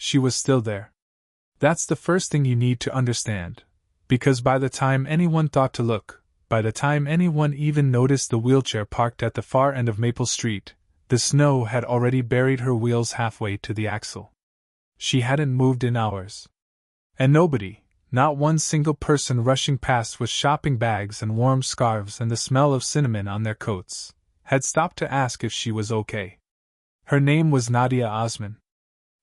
she was still there. That's the first thing you need to understand, because by the time anyone thought to look, by the time anyone even noticed the wheelchair parked at the far end of Maple Street, the snow had already buried her wheels halfway to the axle. She hadn't moved in hours. And nobody, not one single person rushing past with shopping bags and warm scarves and the smell of cinnamon on their coats, had stopped to ask if she was okay. Her name was Nadia Osman.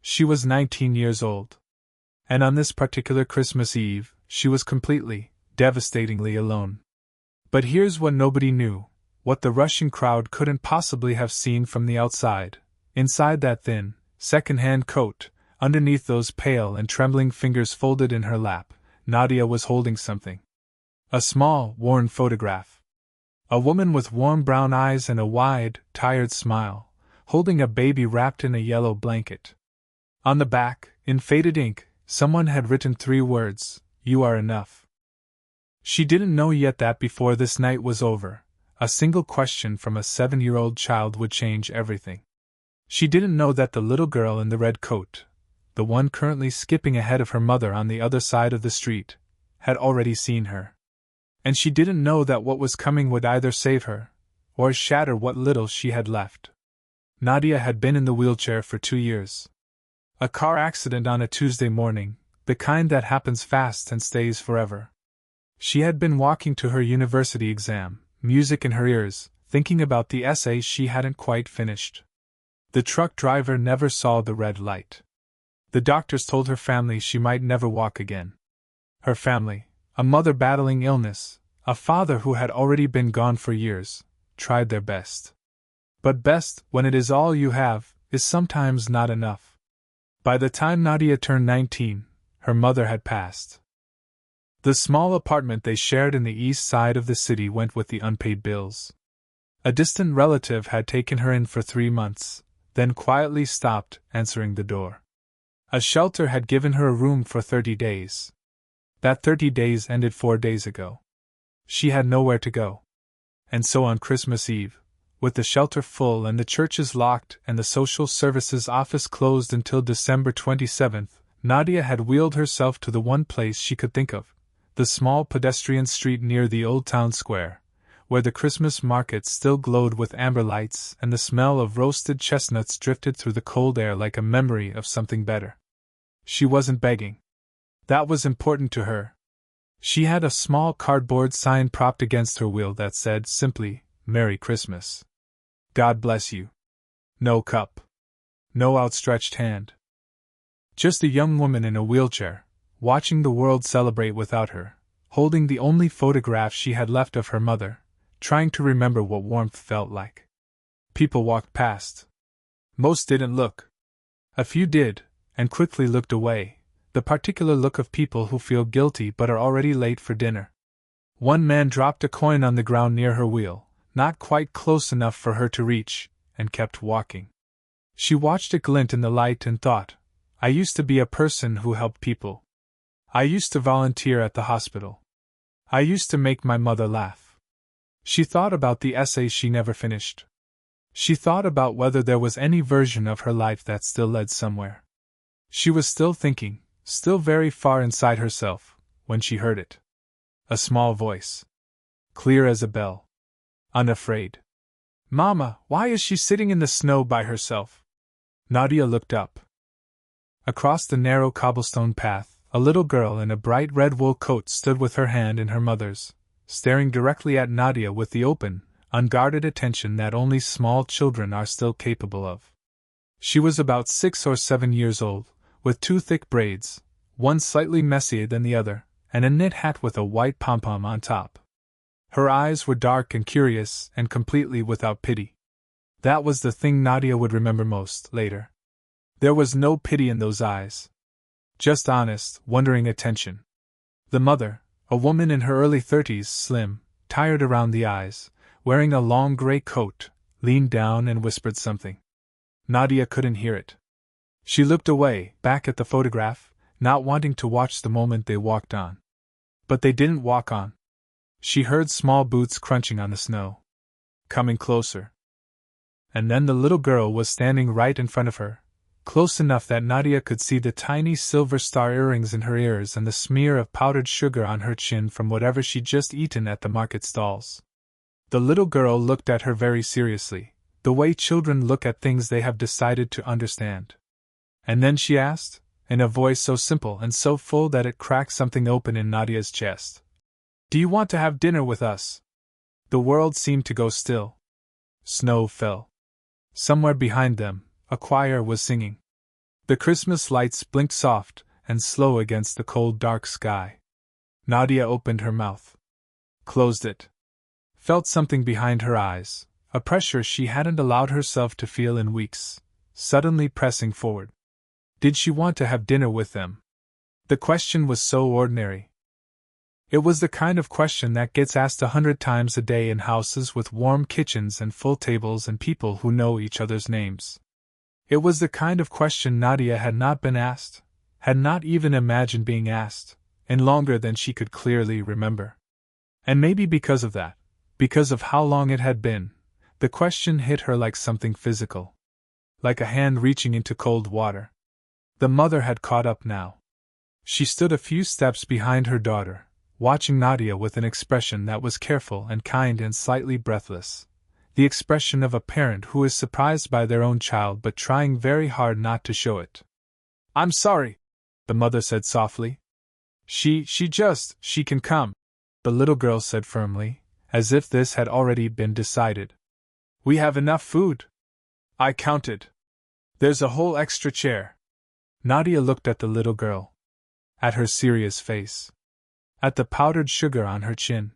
She was 19 years old. And on this particular Christmas Eve, she was completely, devastatingly alone. But here's what nobody knew, what the rushing crowd couldn't possibly have seen from the outside. Inside that thin, second-hand coat, underneath those pale and trembling fingers folded in her lap, Nadia was holding something. A small, worn photograph. A woman with warm brown eyes and a wide, tired smile, holding a baby wrapped in a yellow blanket. On the back, in faded ink, someone had written 3 words, "You are enough." She didn't know yet that before this night was over, a single question from a 7-year-old child would change everything. She didn't know that the little girl in the red coat, the one currently skipping ahead of her mother on the other side of the street, had already seen her. And she didn't know that what was coming would either save her, or shatter what little she had left. Nadia had been in the wheelchair for 2 years. A car accident on a Tuesday morning, the kind that happens fast and stays forever. She had been walking to her university exam, music in her ears, thinking about the essay she hadn't quite finished. The truck driver never saw the red light. The doctors told her family she might never walk again. Her family, a mother battling illness, a father who had already been gone for years, tried their best. But best, when it is all you have, is sometimes not enough. By the time Nadia turned 19, her mother had passed. The small apartment they shared in the east side of the city went with the unpaid bills. A distant relative had taken her in for 3 months, then quietly stopped answering the door. A shelter had given her a room for 30 days. That 30 days ended 4 days ago. She had nowhere to go. And so on Christmas Eve, with the shelter full and the churches locked and the social services office closed until December 27th, Nadia had wheeled herself to the one place she could think of, the small pedestrian street near the old town square, where the Christmas market still glowed with amber lights and the smell of roasted chestnuts drifted through the cold air like a memory of something better. She wasn't begging. That was important to her. She had a small cardboard sign propped against her wheel that said simply, "Merry Christmas. God bless you." No cup. No outstretched hand. Just a young woman in a wheelchair, watching the world celebrate without her, holding the only photograph she had left of her mother, trying to remember what warmth felt like. People walked past. Most didn't look. A few did, and quickly looked away, the particular look of people who feel guilty but are already late for dinner. One man dropped a coin on the ground near her wheel, not quite close enough for her to reach, and kept walking. She watched it glint in the light and thought, I used to be a person who helped people. I used to volunteer at the hospital. I used to make my mother laugh. She thought about the essay she never finished. She thought about whether there was any version of her life that still led somewhere. She was still thinking, still very far inside herself, when she heard it. A small voice. Clear as a bell. Unafraid. "Mama, why is she sitting in the snow by herself?" Nadia looked up. Across the narrow cobblestone path, a little girl in a bright red wool coat stood with her hand in her mother's, staring directly at Nadia with the open, unguarded attention that only small children are still capable of. She was about 6 or 7 years old, with 2 thick braids, one slightly messier than the other, and a knit hat with a white pom-pom on top. Her eyes were dark and curious and completely without pity. That was the thing Nadia would remember most, later. There was no pity in those eyes. Just honest, wondering attention. The mother, a woman in her early 30s, slim, tired around the eyes, wearing a long gray coat, leaned down and whispered something. Nadia couldn't hear it. She looked away, back at the photograph, not wanting to watch the moment they walked on. But they didn't walk on. She heard small boots crunching on the snow. Coming closer. And then the little girl was standing right in front of her, close enough that Nadia could see the tiny silver star earrings in her ears and the smear of powdered sugar on her chin from whatever she'd just eaten at the market stalls. The little girl looked at her very seriously, the way children look at things they have decided to understand. And then she asked, in a voice so simple and so full that it cracked something open in Nadia's chest, "Do you want to have dinner with us?" The world seemed to go still. Snow fell. Somewhere behind them, a choir was singing. The Christmas lights blinked soft and slow against the cold dark sky. Nadia opened her mouth. Closed it. Felt something behind her eyes, a pressure she hadn't allowed herself to feel in weeks, suddenly pressing forward. Did she want to have dinner with them? The question was so ordinary. It was the kind of question that gets asked 100 times a day in houses with warm kitchens and full tables and people who know each other's names. It was the kind of question Nadia had not been asked, had not even imagined being asked, in longer than she could clearly remember. And maybe because of that, because of how long it had been, the question hit her like something physical. Like a hand reaching into cold water. The mother had caught up now. She stood a few steps behind her daughter, watching Nadia with an expression that was careful and kind and slightly breathless. The expression of a parent who is surprised by their own child but trying very hard not to show it. "I'm sorry," the mother said softly. She can come," the little girl said firmly, as if this had already been decided. "We have enough food. I counted. There's a whole extra chair." Nadia looked at the little girl. At her serious face. At the powdered sugar on her chin.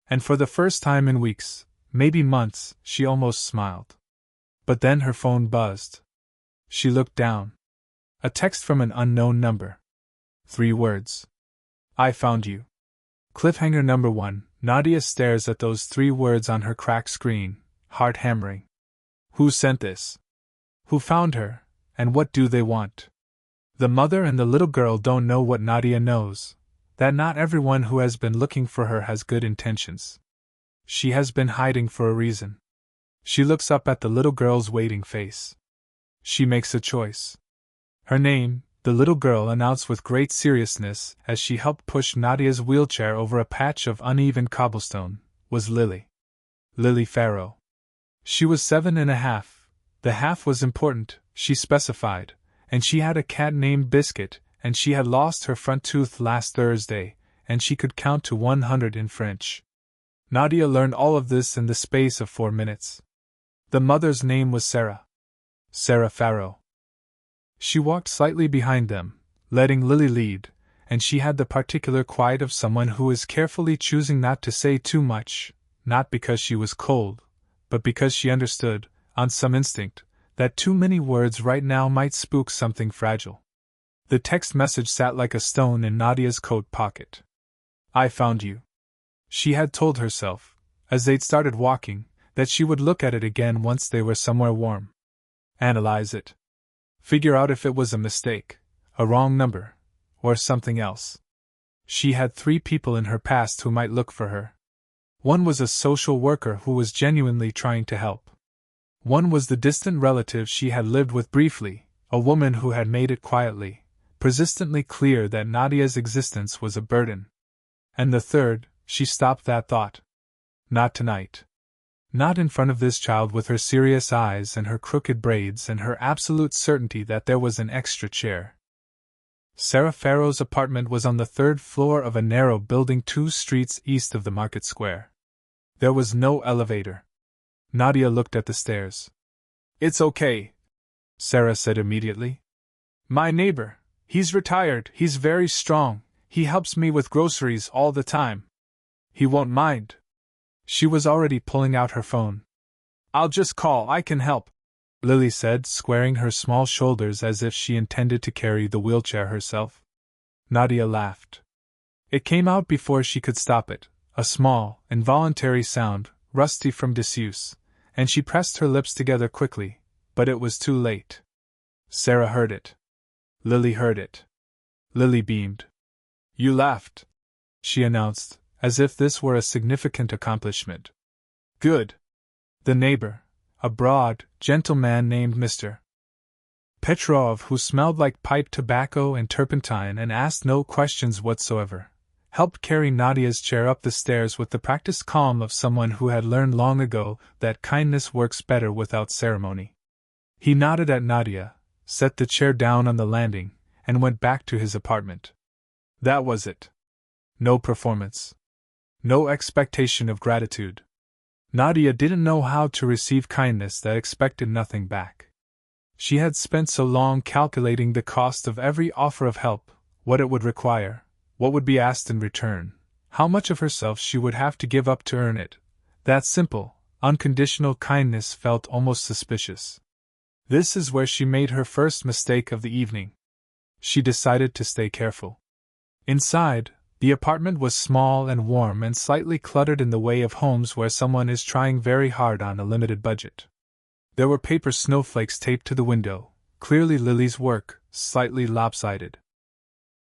And for the first time in weeks, maybe months, she almost smiled. But then her phone buzzed. She looked down. A text from an unknown number. 3 words. "I found you." Cliffhanger number 1. Nadia stares at those 3 words on her cracked screen, heart hammering. Who sent this? Who found her, and what do they want? The mother and the little girl don't know what Nadia knows, that not everyone who has been looking for her has good intentions. She has been hiding for a reason. She looks up at the little girl's waiting face. She makes a choice. Her name, the little girl announced with great seriousness as she helped push Nadia's wheelchair over a patch of uneven cobblestone, was Lily. Lily Farrow. She was 7.5. The half was important, she specified, and she had a cat named Biscuit, and she had lost her front tooth last Thursday, and she could count to 100 in French. Nadia learned all of this in the space of 4 minutes. The mother's name was Sarah. Sarah Farrow. She walked slightly behind them, letting Lily lead, and she had the particular quiet of someone who is carefully choosing not to say too much, not because she was cold, but because she understood, on some instinct, that too many words right now might spook something fragile. The text message sat like a stone in Nadia's coat pocket. "I found you." She had told herself, as they'd started walking, that she would look at it again once they were somewhere warm. Analyze it. Figure out if it was a mistake, a wrong number, or something else. She had 3 people in her past who might look for her. One was a social worker who was genuinely trying to help. One was the distant relative she had lived with briefly, a woman who had made it quietly, persistently clear that Nadia's existence was a burden. And the third, she stopped that thought. Not tonight. Not in front of this child with her serious eyes and her crooked braids and her absolute certainty that there was an extra chair. Sarah Farrow's apartment was on the 3rd floor of a narrow building 2 streets east of the market square. There was no elevator. Nadia looked at the stairs. "It's okay," Sarah said immediately. "My neighbor, he's retired, he's very strong, he helps me with groceries all the time. He won't mind." She was already pulling out her phone. "I'll just call, I can help," Lily said, squaring her small shoulders as if she intended to carry the wheelchair herself. Nadia laughed. It came out before she could stop it, a small, involuntary sound, rusty from disuse, and she pressed her lips together quickly, but it was too late. Sarah heard it. Lily heard it. Lily beamed. "You laughed," she announced, as if this were a significant accomplishment. "Good." The neighbor, a broad, gentle man named Mr. Petrov, who smelled like pipe tobacco and turpentine and asked no questions whatsoever, helped carry Nadia's chair up the stairs with the practiced calm of someone who had learned long ago that kindness works better without ceremony. He nodded at Nadia, set the chair down on the landing, and went back to his apartment. That was it. No performance. No expectation of gratitude. Nadia didn't know how to receive kindness that expected nothing back. She had spent so long calculating the cost of every offer of help, what it would require, what would be asked in return, how much of herself she would have to give up to earn it, that simple, unconditional kindness felt almost suspicious. This is where she made her first mistake of the evening. She decided to stay careful. Inside, the apartment was small and warm and slightly cluttered in the way of homes where someone is trying very hard on a limited budget. There were paper snowflakes taped to the window, clearly Lily's work, slightly lopsided.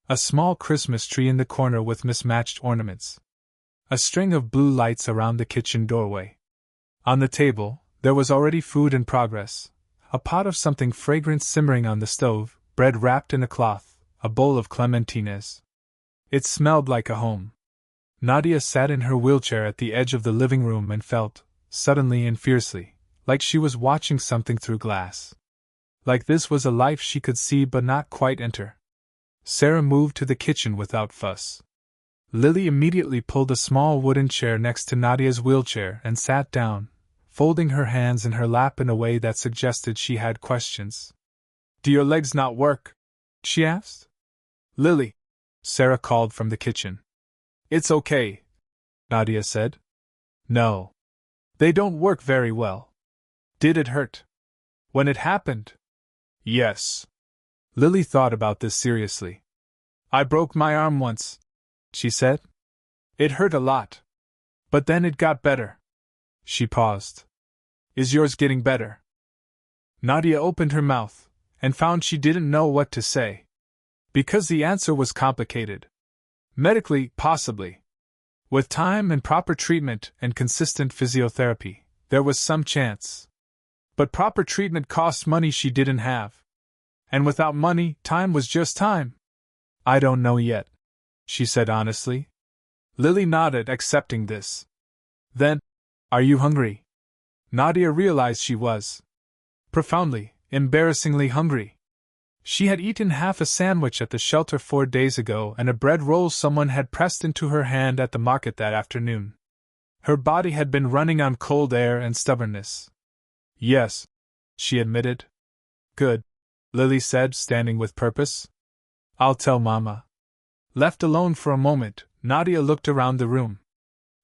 A small Christmas tree in the corner with mismatched ornaments. A string of blue lights around the kitchen doorway. On the table, there was already food in progress. A pot of something fragrant simmering on the stove, bread wrapped in a cloth, a bowl of clementines. It smelled like a home. Nadia sat in her wheelchair at the edge of the living room and felt, suddenly and fiercely, like she was watching something through glass. Like this was a life she could see but not quite enter. Sarah moved to the kitchen without fuss. Lily immediately pulled a small wooden chair next to Nadia's wheelchair and sat down, folding her hands in her lap in a way that suggested she had questions. "Do your legs not work?" she asked. "Lily," Sarah called from the kitchen. "It's okay," Nadia said. "No. They don't work very well." "Did it hurt?" "When it happened?" "Yes." Lily thought about this seriously. "I broke my arm once," she said. "It hurt a lot. But then it got better." She paused. "Is yours getting better?" Nadia opened her mouth, and found she didn't know what to say. Because the answer was complicated. Medically, possibly. With time and proper treatment and consistent physiotherapy, there was some chance. But proper treatment cost money she didn't have. And without money, time was just time. "I don't know yet," she said honestly. Lily nodded, accepting this. "Then, are you hungry?" Nadia realized she was. Profoundly, embarrassingly hungry. She had eaten half a sandwich at the shelter 4 days ago and a bread roll someone had pressed into her hand at the market that afternoon. Her body had been running on cold air and stubbornness. "Yes," she admitted. "Good," Lily said, standing with purpose. "I'll tell Mama." Left alone for a moment, Nadia looked around the room.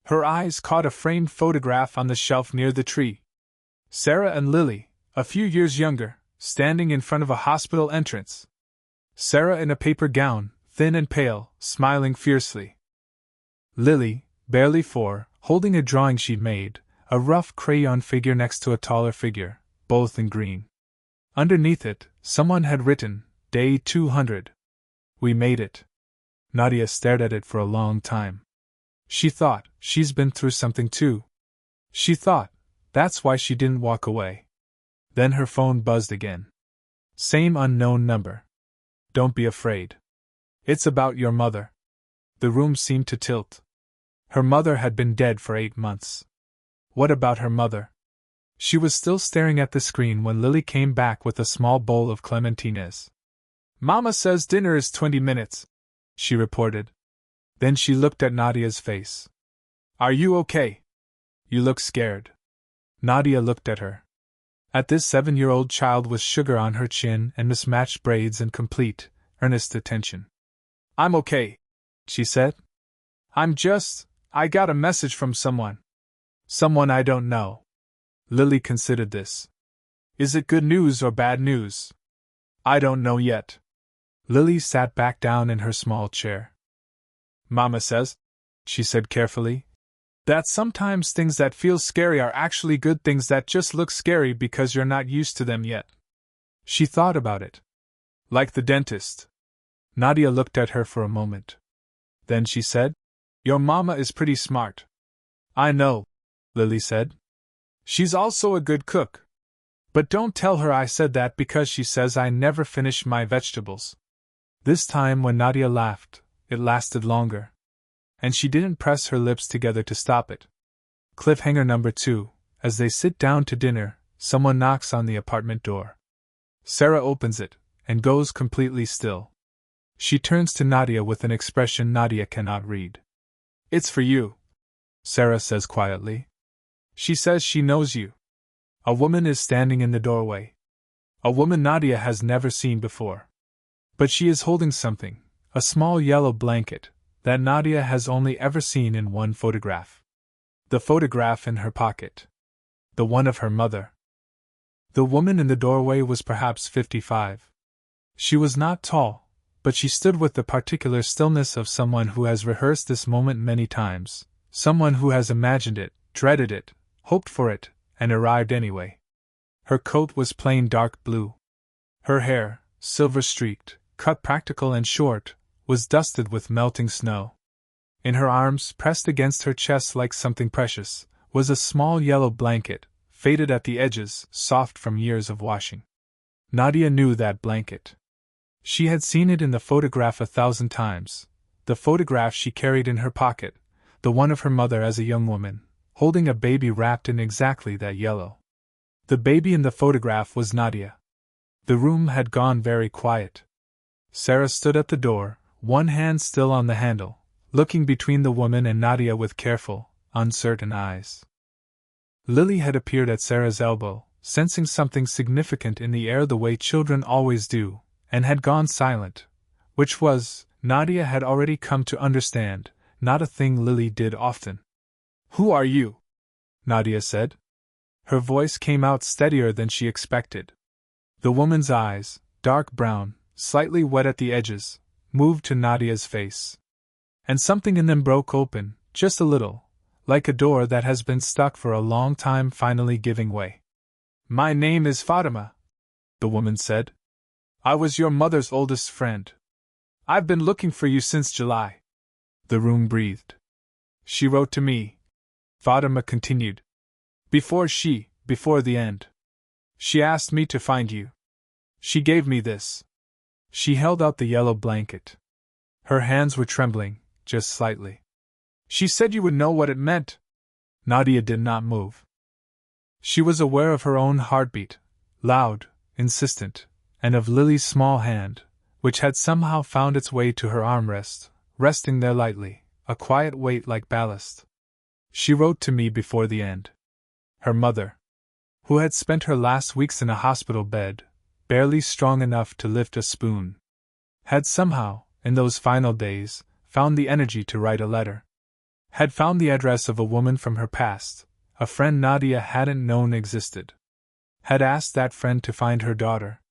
Her eyes caught a framed photograph on the shelf near the tree. Sarah and Lily, a few years younger, standing in front of a hospital entrance. Sarah in a paper gown, thin and pale, smiling fiercely. Lily, barely 4, holding a drawing she'd made, a rough crayon figure next to a taller figure, both in green. Underneath it, someone had written, "Day 200. We made it." Nadia stared at it for a long time. She thought, she's been through something too. She thought, that's why she didn't walk away. Then her phone buzzed again. Same unknown number. "Don't be afraid. It's about your mother." The room seemed to tilt. Her mother had been dead for 8 months. What about her mother? She was still staring at the screen when Lily came back with a small bowl of clementines. "Mama says dinner is 20 minutes, she reported. Then she looked at Nadia's face. "Are you okay? You look scared." Nadia looked at her. At this 7-year-old child with sugar on her chin and mismatched braids and complete, earnest attention. "I'm okay," she said. I got a message from someone. Someone I don't know." Lily considered this. "Is it good news or bad news?" "I don't know yet." Lily sat back down in her small chair. "Mama says," she said carefully, "that sometimes things that feel scary are actually good things that just look scary because you're not used to them yet." She thought about it. "Like the dentist." Nadia looked at her for a moment. Then she said, "Your mama is pretty smart." "I know," Lily said. "She's also a good cook." But don't tell her I said that because she says I never finish my vegetables. This time when Nadia laughed, it lasted longer. And she didn't press her lips together to stop it. Cliffhanger number 2. As they sit down to dinner, someone knocks on the apartment door. Sarah opens it, and goes completely still. She turns to Nadia with an expression Nadia cannot read. "It's for you," Sarah says quietly. She says she knows you. A woman is standing in the doorway. A woman Nadia has never seen before. But she is holding something, a small yellow blanket, that Nadia has only ever seen in one photograph. The photograph in her pocket. The one of her mother. The woman in the doorway was perhaps 55. She was not tall, but she stood with the particular stillness of someone who has rehearsed this moment many times, someone who has imagined it, dreaded it, hoped for it, and arrived anyway. Her coat was plain dark blue. Her hair, silver-streaked, cut practical and short, was dusted with melting snow. In her arms, pressed against her chest like something precious, was a small yellow blanket, faded at the edges, soft from years of washing. Nadia knew that blanket. She had seen it in the photograph 1,000 times, the photograph she carried in her pocket, the one of her mother as a young woman, holding a baby wrapped in exactly that yellow. The baby in the photograph was Nadia. The room had gone very quiet. Sarah stood at the door, one hand still on the handle, looking between the woman and Nadia with careful, uncertain eyes. Lily had appeared at Sarah's elbow, sensing something significant in the air the way children always do, and had gone silent, which was, Nadia had already come to understand, not a thing Lily did often. "Who are you?" Nadia said. Her voice came out steadier than she expected. The woman's eyes, dark brown, slightly wet at the edges, moved to Nadia's face. And something in them broke open, just a little, like a door that has been stuck for a long time finally giving way. "My name is Fatima," the woman said. "I was your mother's oldest friend. I've been looking for you since July." The room breathed. "She wrote to me," Fatima continued. Before the end. She asked me to find you. She gave me this." She held out the yellow blanket. Her hands were trembling, just slightly. "She said you would know what it meant." Nadia did not move. She was aware of her own heartbeat, loud, insistent, and of Lily's small hand, which had somehow found its way to her armrest, resting there lightly, a quiet weight like ballast. "She wrote to me before the end." Her mother, who had spent her last weeks in a hospital bed, barely strong enough to lift a spoon, had somehow, in those final days, found the energy to write a letter. Had found the address of a woman from her past, a friend Nadia hadn't known existed. Had asked that friend to find her daughter.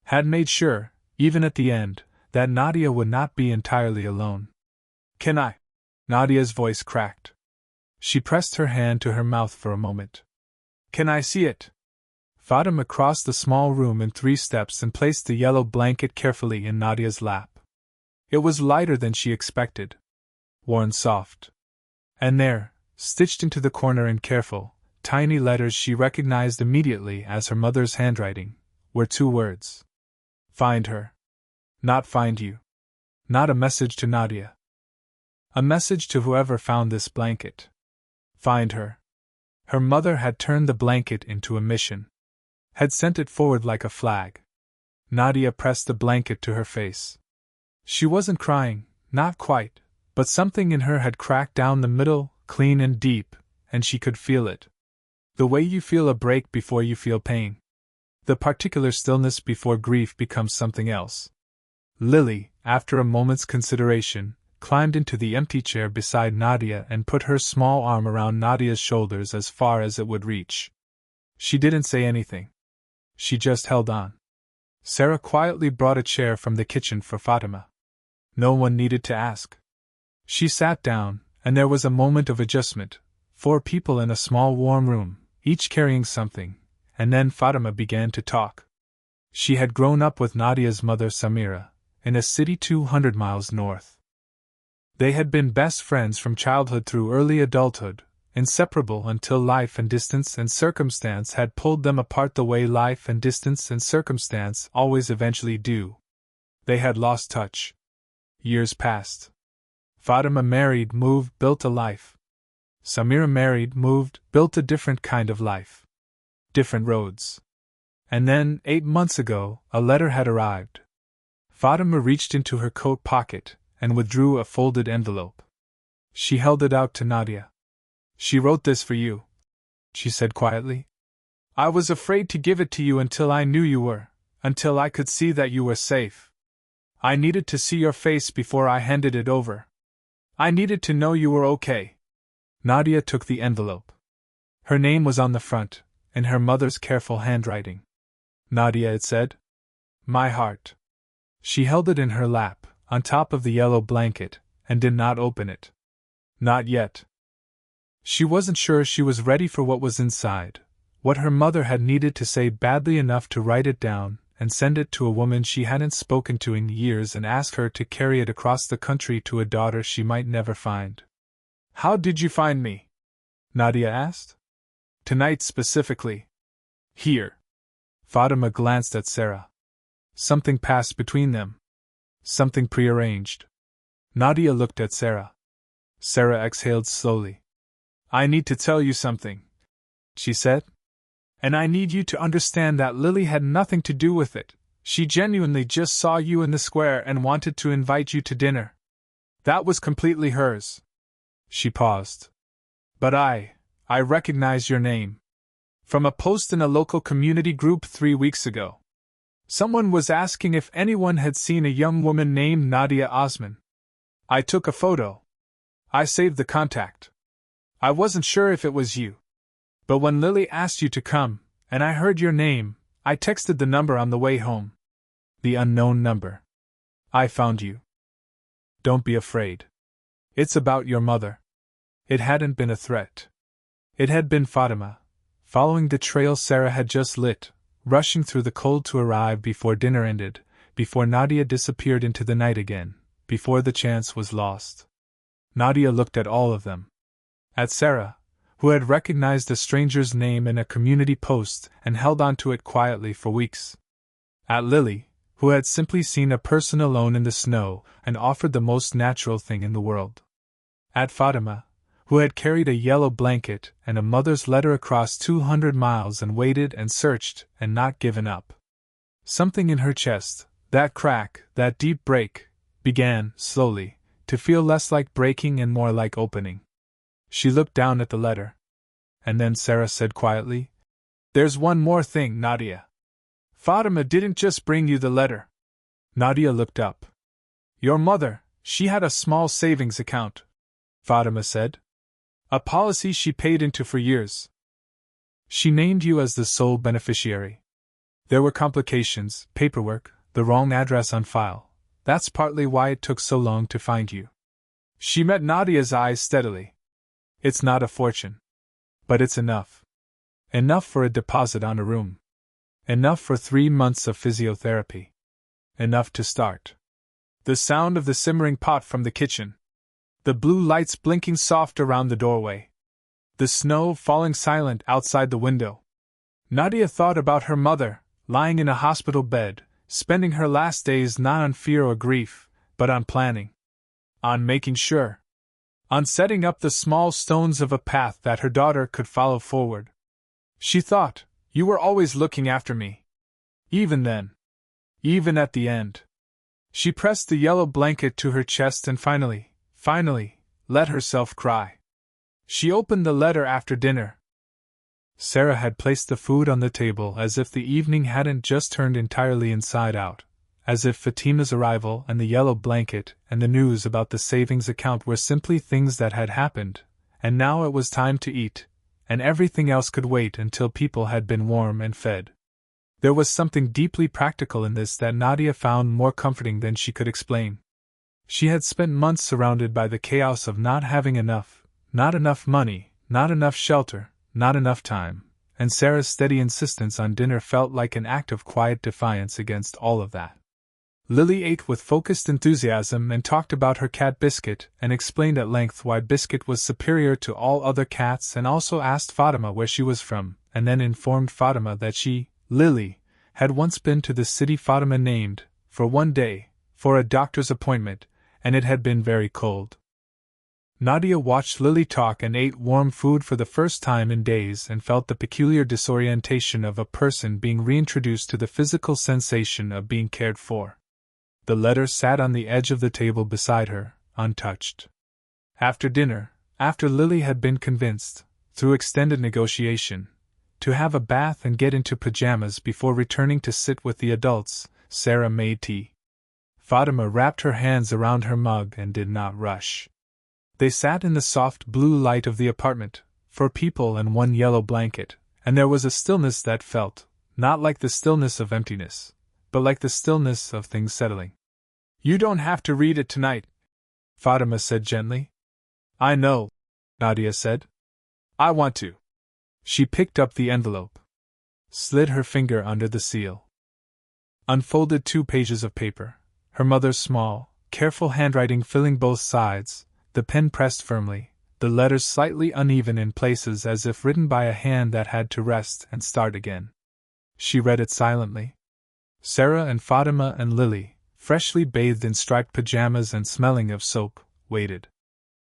Had made sure, even at the end, that Nadia would not be entirely alone. "Can I?" Nadia's voice cracked. She pressed her hand to her mouth for a moment. "Can I see it?" Fatima crossed the small room in 3 steps and placed the yellow blanket carefully in Nadia's lap. It was lighter than she expected. Worn soft. And there, stitched into the corner in careful, tiny letters she recognized immediately as her mother's handwriting, were 2 words. Find her. Not find you. Not a message to Nadia. A message to whoever found this blanket. Find her. Her mother had turned the blanket into a mission. Had sent it forward like a flag. Nadia pressed the blanket to her face. She wasn't crying, not quite, but something in her had cracked down the middle, clean and deep, and she could feel it. The way you feel a break before you feel pain. The particular stillness before grief becomes something else. Lily, after a moment's consideration, climbed into the empty chair beside Nadia and put her small arm around Nadia's shoulders as far as it would reach. She didn't say anything. She just held on. Sarah quietly brought a chair from the kitchen for Fatima. No one needed to ask. She sat down, and there was a moment of adjustment, 4 people in a small warm room, each carrying something, and then Fatima began to talk. She had grown up with Nadia's mother Samira, in a city 200 miles north. They had been best friends from childhood through early adulthood, inseparable until life and distance and circumstance had pulled them apart the way life and distance and circumstance always eventually do. They had lost touch. Years passed. Fatima married, moved, built a life. Samira married, moved, built a different kind of life. Different roads. And then, 8 months ago, a letter had arrived. Fatima reached into her coat pocket and withdrew a folded envelope. She held it out to Nadia. "She wrote this for you," she said quietly. "I was afraid to give it to you until I knew you were, until I could see that you were safe. I needed to see your face before I handed it over. I needed to know you were okay." Nadia took the envelope. Her name was on the front, in her mother's careful handwriting. "Nadia," it said. "My heart." She held it in her lap, on top of the yellow blanket, and did not open it. Not yet. She wasn't sure she was ready for what was inside, what her mother had needed to say badly enough to write it down and send it to a woman she hadn't spoken to in years and ask her to carry it across the country to a daughter she might never find. "How did you find me?" Nadia asked. "Tonight specifically." "Here." Fatima glanced at Sarah. Something passed between them. Something prearranged. Nadia looked at Sarah. Sarah exhaled slowly. "I need to tell you something," she said. "And I need you to understand that Lily had nothing to do with it. She genuinely just saw you in the square and wanted to invite you to dinner. That was completely hers." She paused. "But I recognized your name. From a post in a local community group 3 weeks ago. Someone was asking if anyone had seen a young woman named Nadia Osman. I took a photo. I saved the contact. I wasn't sure if it was you. But when Lily asked you to come, and I heard your name, I texted the number on the way home. The unknown number. I found you. Don't be afraid. It's about your mother." It hadn't been a threat. It had been Fatima, following the trail Sarah had just lit, rushing through the cold to arrive before dinner ended, before Nadia disappeared into the night again, before the chance was lost. Nadia looked at all of them. At Sarah, who had recognized a stranger's name in a community post and held on to it quietly for weeks. At Lily, who had simply seen a person alone in the snow and offered the most natural thing in the world. At Fatima, who had carried a yellow blanket and a mother's letter across 200 miles and waited and searched and not given up. Something in her chest, that crack, that deep break, began, slowly, to feel less like breaking and more like opening. She looked down at the letter. And then Sarah said quietly, "There's one more thing, Nadia. Fatima didn't just bring you the letter." Nadia looked up. "Your mother, she had a small savings account," Fatima said. "A policy she paid into for years. She named you as the sole beneficiary. There were complications, paperwork, the wrong address on file. That's partly why it took so long to find you." She met Nadia's eyes steadily. "It's not a fortune. But it's enough. Enough for a deposit on a room. Enough for 3 months of physiotherapy. Enough to start." The sound of the simmering pot from the kitchen. The blue lights blinking soft around the doorway. The snow falling silent outside the window. Nadia thought about her mother, lying in a hospital bed, spending her last days not on fear or grief, but on planning. On making sure. On setting up the small stones of a path that her daughter could follow forward. She thought, "You were always looking after me. Even then. Even at the end." She pressed the yellow blanket to her chest and finally, let herself cry. She opened the letter after dinner. Sarah had placed the food on the table as if the evening hadn't just turned entirely inside out, as if Fatima's arrival and the yellow blanket and the news about the savings account were simply things that had happened, and now it was time to eat, and everything else could wait until people had been warm and fed. There was something deeply practical in this that Nadia found more comforting than she could explain. She had spent months surrounded by the chaos of not having enough, not enough money, not enough shelter, not enough time, and Sarah's steady insistence on dinner felt like an act of quiet defiance against all of that. Lily ate with focused enthusiasm and talked about her cat Biscuit and explained at length why Biscuit was superior to all other cats, and also asked Fatima where she was from, and then informed Fatima that she, Lily, had once been to the city Fatima named, for one day, for a doctor's appointment, and it had been very cold. Nadia watched Lily talk and ate warm food for the first time in days and felt the peculiar disorientation of a person being reintroduced to the physical sensation of being cared for. The letter sat on the edge of the table beside her, untouched. After dinner, after Lily had been convinced, through extended negotiation, to have a bath and get into pajamas before returning to sit with the adults, Sarah made tea. Fatima wrapped her hands around her mug and did not rush. They sat in the soft blue light of the apartment, 4 people and 1 yellow blanket, and there was a stillness that felt, not like the stillness of emptiness, but like the stillness of things settling. "You don't have to read it tonight," Fatima said gently. "I know," Nadia said. "I want to." She picked up the envelope, slid her finger under the seal, unfolded 2 pages of paper, her mother's small, careful handwriting filling both sides, the pen pressed firmly, the letters slightly uneven in places as if written by a hand that had to rest and start again. She read it silently. Sarah and Fatima and Lily, freshly bathed in striped pajamas and smelling of soap, waited.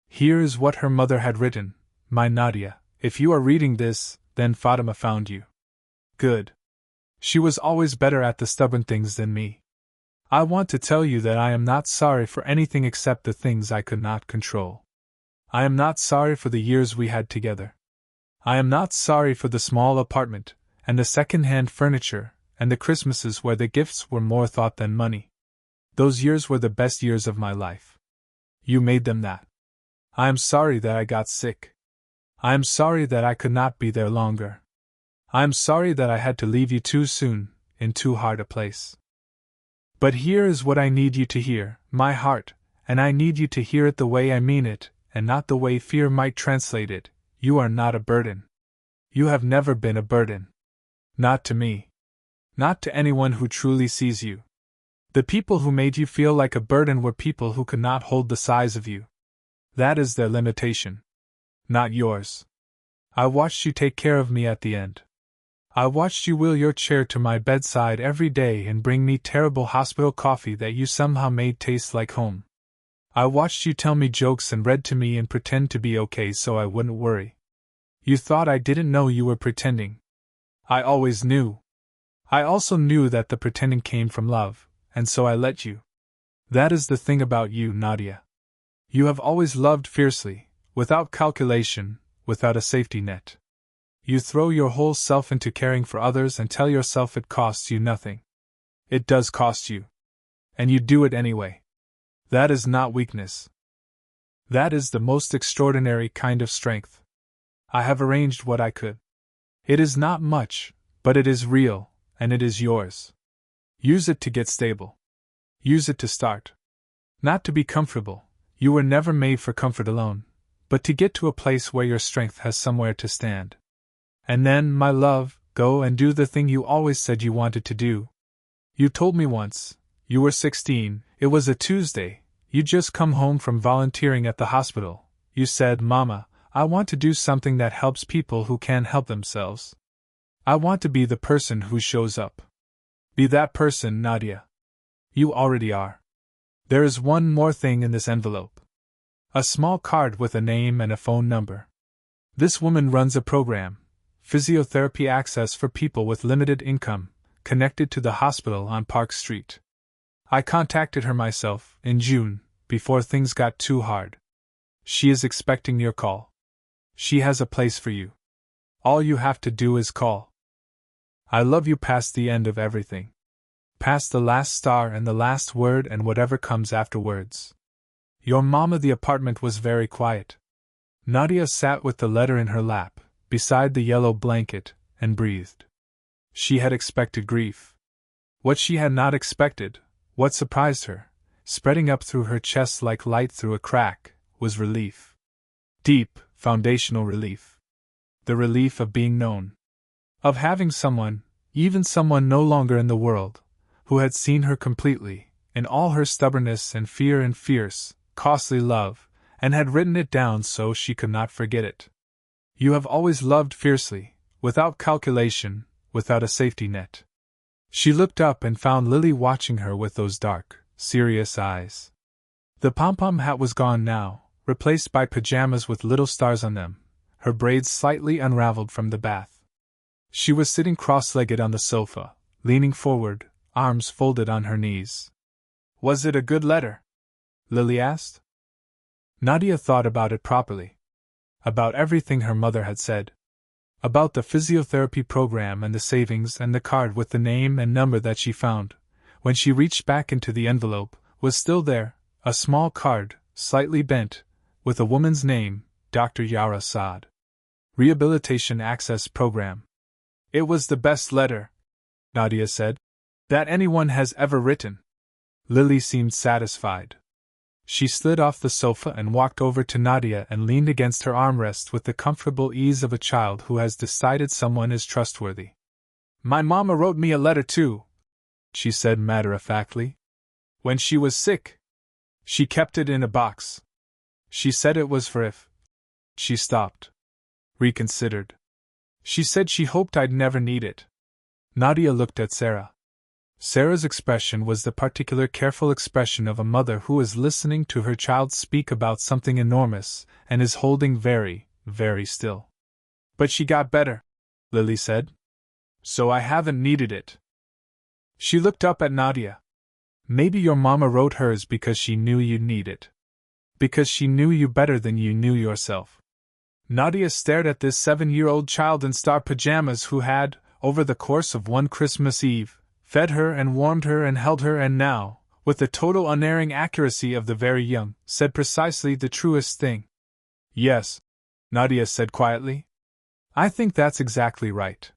Here is what her mother had written: "My Nadia, if you are reading this, then Fatima found you. Good. She was always better at the stubborn things than me. I want to tell you that I am not sorry for anything except the things I could not control. I am not sorry for the years we had together. I am not sorry for the small apartment, and the second-hand furniture, and the Christmases where the gifts were more thought than money. Those years were the best years of my life. You made them that. I am sorry that I got sick. I am sorry that I could not be there longer. I am sorry that I had to leave you too soon, in too hard a place. But here is what I need you to hear, my heart, and I need you to hear it the way I mean it, and not the way fear might translate it. You are not a burden. You have never been a burden. Not to me. Not to anyone who truly sees you. The people who made you feel like a burden were people who could not hold the size of you. That is their limitation. Not yours. I watched you take care of me at the end. I watched you wheel your chair to my bedside every day and bring me terrible hospital coffee that you somehow made taste like home. I watched you tell me jokes and read to me and pretend to be okay so I wouldn't worry. You thought I didn't know you were pretending. I always knew. I also knew that the pretending came from love, and so I let you. That is the thing about you, Nadia. You have always loved fiercely, without calculation, without a safety net. You throw your whole self into caring for others and tell yourself it costs you nothing. It does cost you. And you do it anyway. That is not weakness. That is the most extraordinary kind of strength. I have arranged what I could. It is not much, but it is real, and it is yours. Use it to get stable. Use it to start. Not to be comfortable. You were never made for comfort alone, but to get to a place where your strength has somewhere to stand. And then, my love, go and do the thing you always said you wanted to do. You told me once, you were 16, it was a Tuesday, you'd just come home from volunteering at the hospital. You said, "Mama, I want to do something that helps people who can't help themselves. I want to be the person who shows up." Be that person, Nadia. You already are. There is one more thing in this envelope. A small card with a name and a phone number. This woman runs a program. Physiotherapy access for people with limited income, connected to the hospital on Park Street. I contacted her myself, in June, before things got too hard. She is expecting your call. She has a place for you. All you have to do is call. I love you past the end of everything. Past the last star and the last word and whatever comes afterwards. Your mama. The apartment was very quiet. Nadia sat with the letter in her lap, beside the yellow blanket, and breathed. She had expected grief. What she had not expected, what surprised her, spreading up through her chest like light through a crack, was relief. Deep, foundational relief. The relief of being known. Of having someone, even someone no longer in the world, who had seen her completely, in all her stubbornness and fear and fierce, costly love, and had written it down so she could not forget it. You have always loved fiercely, without calculation, without a safety net. She looked up and found Lily watching her with those dark, serious eyes. The pom-pom hat was gone now, replaced by pajamas with little stars on them, her braids slightly unraveled from the bath. She was sitting cross-legged on the sofa, leaning forward, arms folded on her knees. Was it a good letter? Lily asked. Nadia thought about it properly. About everything her mother had said. About the physiotherapy program and the savings and the card with the name and number that she found, when she reached back into the envelope, was still there, a small card, slightly bent, with a woman's name, Dr. Yara Saad. Rehabilitation Access Program. It was the best letter, Nadia said, that anyone has ever written. Lily seemed satisfied. She slid off the sofa and walked over to Nadia and leaned against her armrest with the comfortable ease of a child who has decided someone is trustworthy. My mama wrote me a letter too, she said matter-of-factly. When she was sick. She kept it in a box. She said it was for if. She stopped. Reconsidered. She said she hoped I'd never need it. Nadia looked at Sarah. Sarah's expression was the particular careful expression of a mother who is listening to her child speak about something enormous and is holding very, very still. But she got better, Lily said. So I haven't needed it. She looked up at Nadia. Maybe your mama wrote hers because she knew you'd need it. Because she knew you better than you knew yourself. Nadia stared at this 7-year-old child in star pajamas who had, over the course of one Christmas Eve, fed her and warmed her and held her and now, with the total unerring accuracy of the very young, said precisely the truest thing. Yes, Nadia said quietly. I think that's exactly right.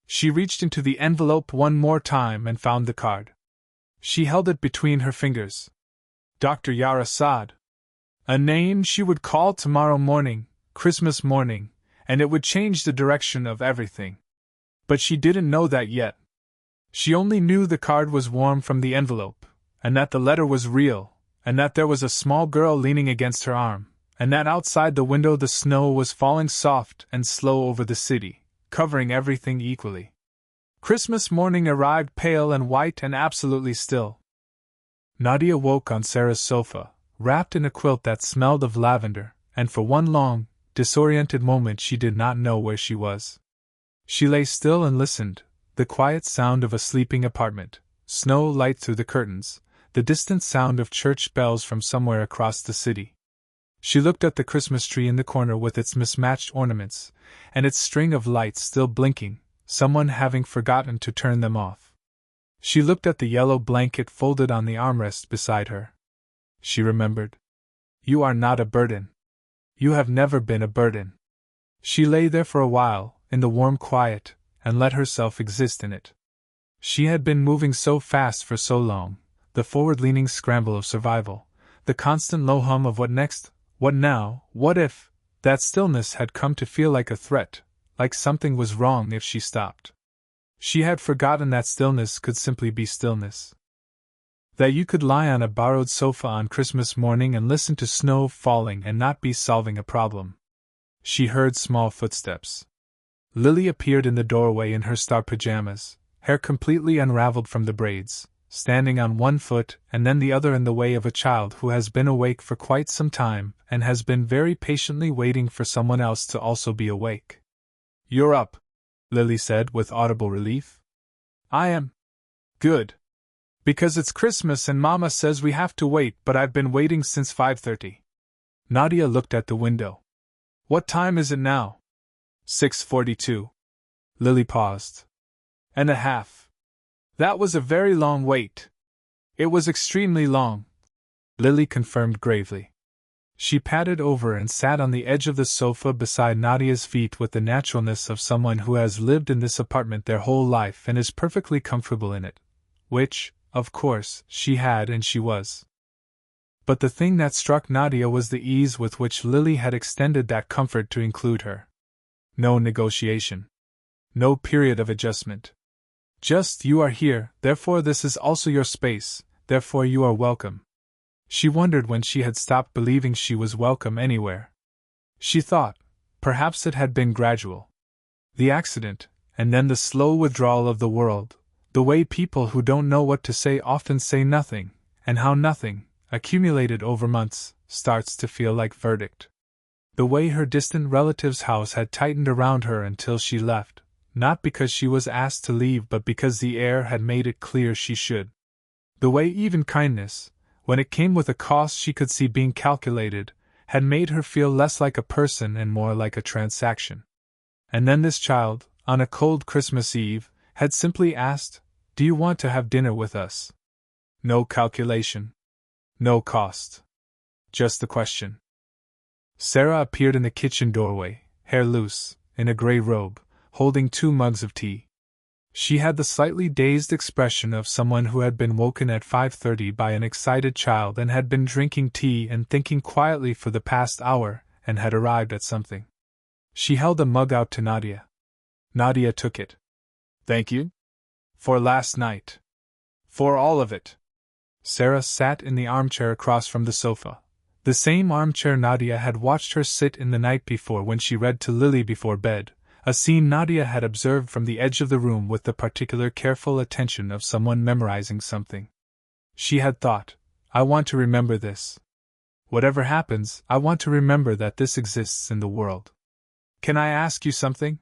She reached into the envelope one more time and found the card. She held it between her fingers. Dr. Yara Saad. A name she would call tomorrow morning, Christmas morning, and it would change the direction of everything. But she didn't know that yet. She only knew the card was warm from the envelope, and that the letter was real, and that there was a small girl leaning against her arm, and that outside the window the snow was falling soft and slow over the city, covering everything equally. Christmas morning arrived pale and white and absolutely still. Nadia woke on Sarah's sofa, wrapped in a quilt that smelled of lavender, and for one long, disoriented moment she did not know where she was. She lay still and listened, the quiet sound of a sleeping apartment, snow light through the curtains, the distant sound of church bells from somewhere across the city. She looked at the Christmas tree in the corner with its mismatched ornaments, and its string of lights still blinking, someone having forgotten to turn them off. She looked at the yellow blanket folded on the armrest beside her. She remembered. You are not a burden. You have never been a burden. She lay there for a while, in the warm quiet, and let herself exist in it. She had been moving so fast for so long, the forward-leaning scramble of survival, the constant low hum of what next, what now, what if, that stillness had come to feel like a threat, like something was wrong if she stopped. She had forgotten that stillness could simply be stillness. That you could lie on a borrowed sofa on Christmas morning and listen to snow falling and not be solving a problem. She heard small footsteps. Lily appeared in the doorway in her star pajamas, hair completely unraveled from the braids, standing on one foot and then the other in the way of a child who has been awake for quite some time and has been very patiently waiting for someone else to also be awake. You're up, Lily said with audible relief. I am. Good. Because it's Christmas and Mama says we have to wait, but I've been waiting since 5:30. Nadia looked at the window. What time is it now? 6:42. Lily paused. And a half. That was a very long wait. It was extremely long, Lily confirmed gravely. She padded over and sat on the edge of the sofa beside Nadia's feet with the naturalness of someone who has lived in this apartment their whole life and is perfectly comfortable in it, which, of course, she had and she was. But the thing that struck Nadia was the ease with which Lily had extended that comfort to include her. No negotiation. No period of adjustment. Just, you are here, therefore this is also your space, therefore you are welcome. She wondered when she had stopped believing she was welcome anywhere. She thought, perhaps it had been gradual. The accident, and then the slow withdrawal of the world, the way people who don't know what to say often say nothing, and how nothing, accumulated over months, starts to feel like verdict. The way her distant relative's house had tightened around her until she left, not because she was asked to leave but because the air had made it clear she should. The way even kindness, when it came with a cost she could see being calculated, had made her feel less like a person and more like a transaction. And then this child, on a cold Christmas Eve, had simply asked, "Do you want to have dinner with us?" No calculation. No cost. Just the question. Sarah appeared in the kitchen doorway, hair loose, in a gray robe, holding 2 mugs of tea. She had the slightly dazed expression of someone who had been woken at 5:30 by an excited child and had been drinking tea and thinking quietly for the past hour, and had arrived at something. She held a mug out to Nadia. Nadia took it. "Thank you. For last night. For all of it." Sarah sat in the armchair across from the sofa. The same armchair Nadia had watched her sit in the night before when she read to Lily before bed, a scene Nadia had observed from the edge of the room with the particular careful attention of someone memorizing something. She had thought, "I want to remember this. Whatever happens, I want to remember that this exists in the world." "Can I ask you something?"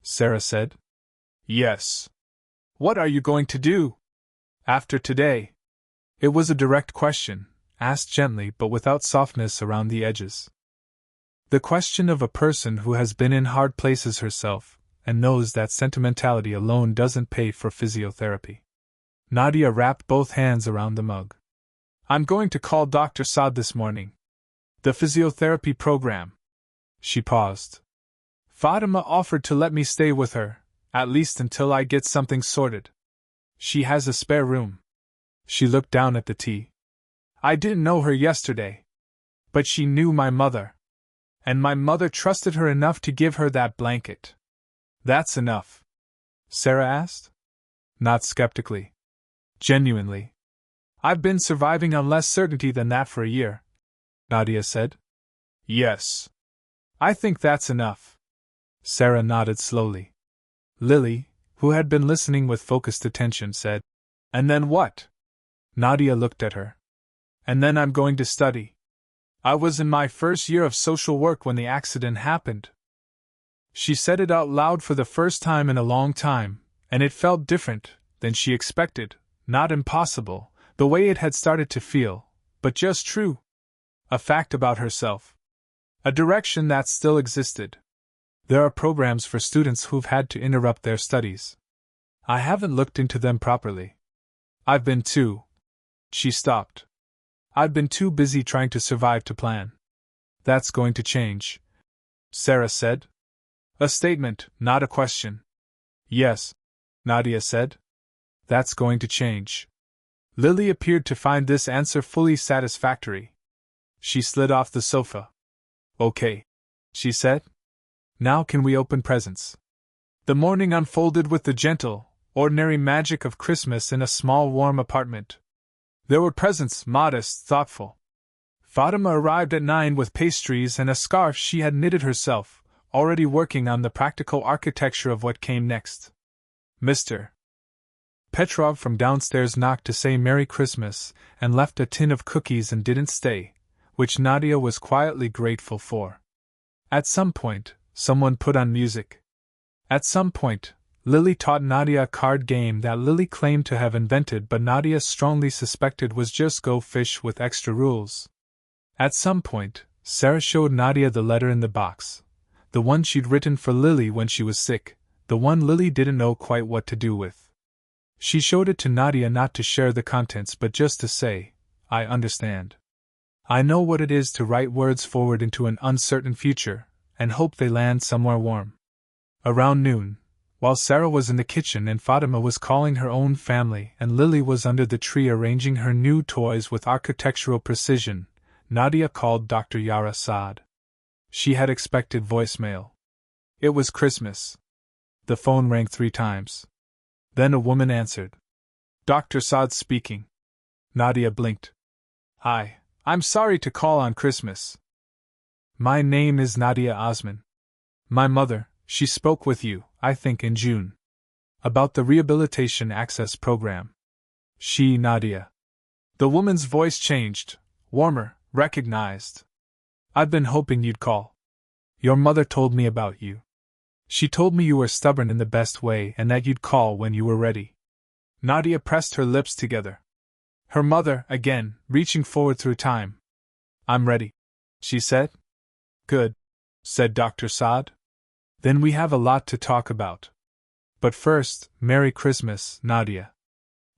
Sarah said. "Yes." "What are you going to do after today?" It was a direct question, asked gently but without softness around the edges. The question of a person who has been in hard places herself, and knows that sentimentality alone doesn't pay for physiotherapy. Nadia wrapped both hands around the mug. "I'm going to call Dr. Saad this morning. The physiotherapy program." She paused. "Fatima offered to let me stay with her, at least until I get something sorted. She has a spare room." She looked down at the tea. "I didn't know her yesterday. But she knew my mother. And my mother trusted her enough to give her that blanket." "That's enough?" Sarah asked. Not skeptically. Genuinely. "I've been surviving on less certainty than that for a year," Nadia said. "Yes. I think that's enough." Sarah nodded slowly. Lily, who had been listening with focused attention, said, "And then what?" Nadia looked at her. "And then I'm going to study. I was in my first year of social work when the accident happened." She said it out loud for the first time in a long time, and it felt different than she expected, not impossible, the way it had started to feel, but just true. A fact about herself. A direction that still existed. There are programs for students who've had to interrupt their studies. I haven't looked into them properly. I've been too. She stopped. I've been too busy trying to survive to plan. That's going to change, Sarah said. A statement, not a question. Yes, Nadia said. That's going to change. Lily appeared to find this answer fully satisfactory. She slid off the sofa. Okay, she said. Now can we open presents? The morning unfolded with the gentle, ordinary magic of Christmas in a small warm apartment. There were presents, modest, thoughtful. Fatima arrived at 9 with pastries and a scarf she had knitted herself, already working on the practical architecture of what came next. Mr. Petrov from downstairs knocked to say Merry Christmas and left a tin of cookies and didn't stay, which Nadia was quietly grateful for. At some point, someone put on music. At some point, Lily taught Nadia a card game that Lily claimed to have invented but Nadia strongly suspected was just Go Fish with extra rules. At some point, Sarah showed Nadia the letter in the box, the one she'd written for Lily when she was sick, the one Lily didn't know quite what to do with. She showed it to Nadia not to share the contents but just to say, I understand. I know what it is to write words forward into an uncertain future, and hope they land somewhere warm. Around noon, while Sarah was in the kitchen and Fatima was calling her own family and Lily was under the tree arranging her new toys with architectural precision, Nadia called Dr. Yara Saad. She had expected voicemail. It was Christmas. The phone rang 3 times. Then a woman answered. Dr. Saad speaking. Nadia blinked. I'm sorry to call on Christmas. My name is Nadia Osman. My mother, she spoke with you, I think in June. About the Rehabilitation Access Program. She, Nadia. The woman's voice changed, warmer, recognized. I've been hoping you'd call. Your mother told me about you. She told me you were stubborn in the best way and that you'd call when you were ready. Nadia pressed her lips together. Her mother, again, reaching forward through time. I'm ready, she said. Good, said Dr. Saad. Then we have a lot to talk about. But first, Merry Christmas, Nadia.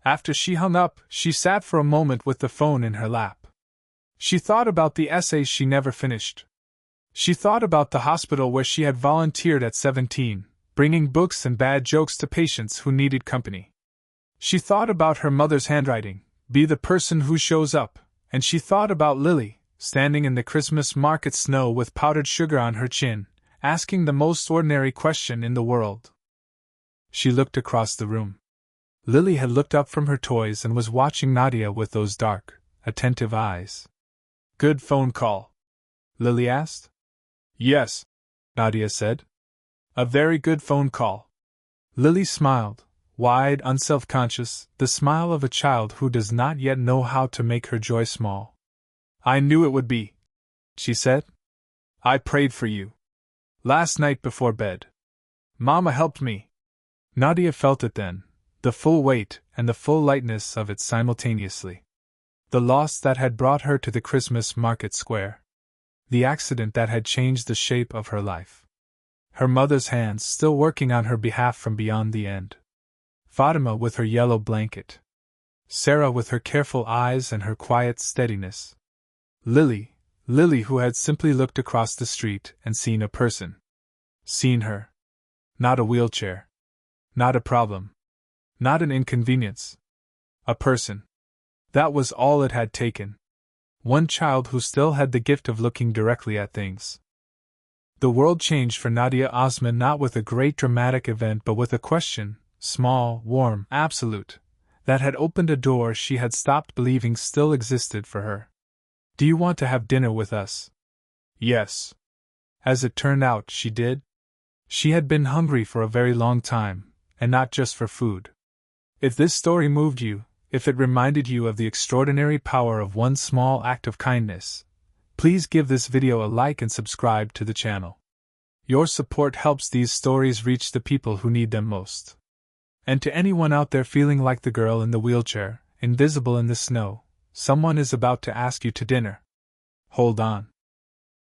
After she hung up, she sat for a moment with the phone in her lap. She thought about the essays she never finished. She thought about the hospital where she had volunteered at 17, bringing books and bad jokes to patients who needed company. She thought about her mother's handwriting, be the person who shows up, and she thought about Lily, standing in the Christmas market snow with powdered sugar on her chin, asking the most ordinary question in the world. She looked across the room. Lily had looked up from her toys and was watching Nadia with those dark, attentive eyes. Good phone call? Lily asked. Yes, Nadia said. A very good phone call. Lily smiled, wide, unself-conscious, the smile of a child who does not yet know how to make her joy small. I knew it would be, she said. I prayed for you. Last night before bed. Mama helped me. Nadia felt it then, the full weight and the full lightness of it simultaneously. The loss that had brought her to the Christmas market square. The accident that had changed the shape of her life. Her mother's hands still working on her behalf from beyond the end. Fatima with her yellow blanket. Sarah with her careful eyes and her quiet steadiness. Lily who had simply looked across the street and seen a person. Seen her. Not a wheelchair. Not a problem. Not an inconvenience. A person. That was all it had taken. One child who still had the gift of looking directly at things. The world changed for Nadia Osman not with a great dramatic event but with a question, small, warm, absolute, that had opened a door she had stopped believing still existed for her. Do you want to have dinner with us? Yes. As it turned out, she did. She had been hungry for a very long time, and not just for food. If this story moved you, if it reminded you of the extraordinary power of one small act of kindness, please give this video a like and subscribe to the channel. Your support helps these stories reach the people who need them most. And to anyone out there feeling like the girl in the wheelchair, invisible in the snow, someone is about to ask you to dinner. Hold on.